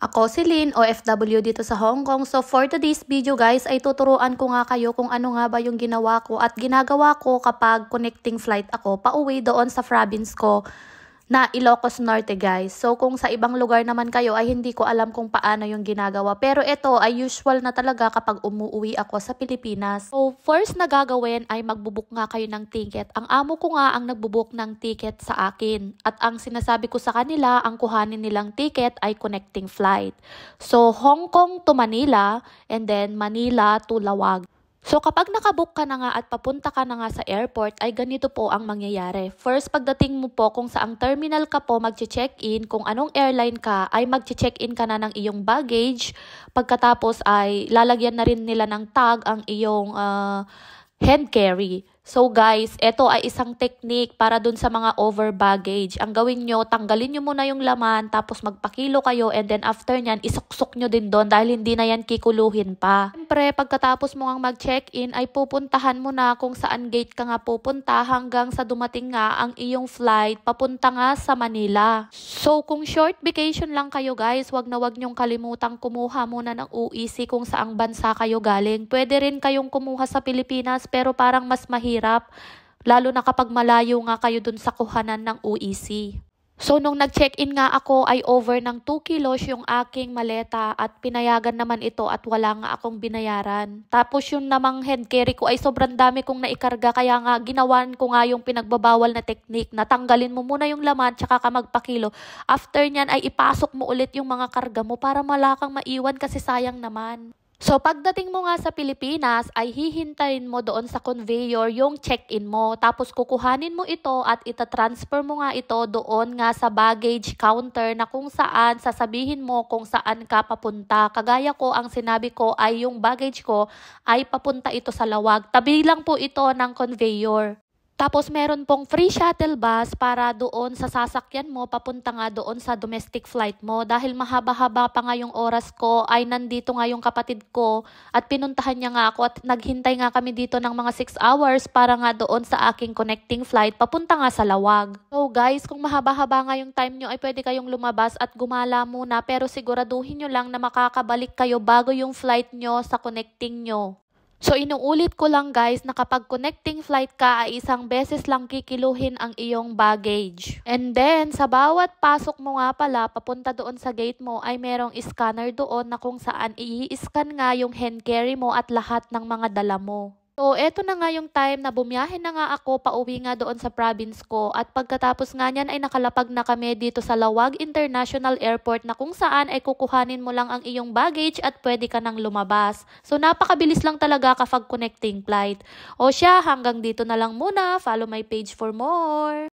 Ako si Lynn, OFW dito sa Hong Kong. So for today's video guys, ay tuturuan ko nga kayo kung ano nga ba yung ginawa ko at ginagawa ko kapag connecting flight ako pauwi doon sa province ko na Ilocos Norte guys. So kung sa ibang lugar naman kayo ay hindi ko alam kung paano yung ginagawa. Pero ito ay usual na talaga kapag umuwi ako sa Pilipinas. So first na gagawin ay magbubook nga kayo ng ticket. Ang amo ko nga ang nagbubook ng ticket sa akin. At ang sinasabi ko sa kanila, ang kuhanin nilang ticket ay connecting flight. So Hong Kong to Manila and then Manila to Lawag. So kapag nakabook ka na nga at papunta ka na nga sa airport ay ganito po ang mangyayari. First, pagdating mo po kung saang terminal ka po magche-check-in, kung anong airline ka ay magche-check-in ka na ng iyong baggage. Pagkatapos ay lalagyan na rin nila ng tag ang iyong hand carry. So guys, ito ay isang technique para dun sa mga over baggage. Ang gawin nyo, tanggalin nyo muna yung laman, tapos magpakilo kayo, and then after nyan, isuksok nyo din doon dahil hindi na yan kikuluhin pa. Siyempre, pagkatapos mo nga mag-check-in, ay pupuntahan mo na kung saan gate ka nga pupunta hanggang sa dumating nga ang iyong flight papunta nga sa Manila. So kung short vacation lang kayo guys, wag na wag nyong kalimutang kumuha muna ng UEC kung saang bansa kayo galing. Pwede rin kayong kumuha sa Pilipinas pero parang mas mahirap, lalo na kapag malayo nga kayo dun sa kuhanan ng UEC. So nung nag-check-in nga ako ay over ng 2 kilos yung aking maleta at pinayagan naman ito at wala nga akong binayaran. Tapos yung namang hand carry ko ay sobrang dami kong naikarga kaya nga ginawan ko nga yung pinagbabawal na technique na tanggalin mo muna yung laman tsaka ka magpakilo. After nyan ay ipasok mo ulit yung mga karga mo para wala kang maiwan kasi sayang naman. So pagdating mo nga sa Pilipinas ay hihintayin mo doon sa conveyor yung check-in mo. Tapos kukuhanin mo ito at itatransfer mo nga ito doon nga sa baggage counter na kung saan sasabihin mo kung saan ka papunta. Kagaya ko, ang sinabi ko ay yung baggage ko ay papunta ito sa Lawag. Tabi lang po ito ng conveyor. Tapos meron pong free shuttle bus para doon sa sasakyan mo papunta nga doon sa domestic flight mo. Dahil mahaba-haba pa nga yung oras ko ay nandito nga yung kapatid ko at pinuntahan niya nga ako at naghintay nga kami dito ng mga 6 hours para nga doon sa aking connecting flight papunta nga sa Lawag. So guys, kung mahaba-haba nga yung time nyo ay pwede kayong lumabas at gumala muna pero siguraduhin nyo lang na makakabalik kayo bago yung flight nyo sa connecting nyo. So inuulit ko lang guys na kapag connecting flight ka ay isang beses lang kikiluhin ang iyong baggage. And then sa bawat pasok mo nga pala papunta doon sa gate mo ay merong scanner doon na kung saan i-scan nga yung hand carry mo at lahat ng mga dala mo. So, eto na nga yung time na bumiyahe na nga ako pauwi nga doon sa province ko at pagkatapos nga niyan ay nakalapag na kami dito sa Lawag International Airport na kung saan ay kukuhanin mo lang ang iyong baggage at pwede ka nang lumabas. So, napakabilis lang talaga kapag connecting flight. O siya, hanggang dito na lang muna. Follow my page for more.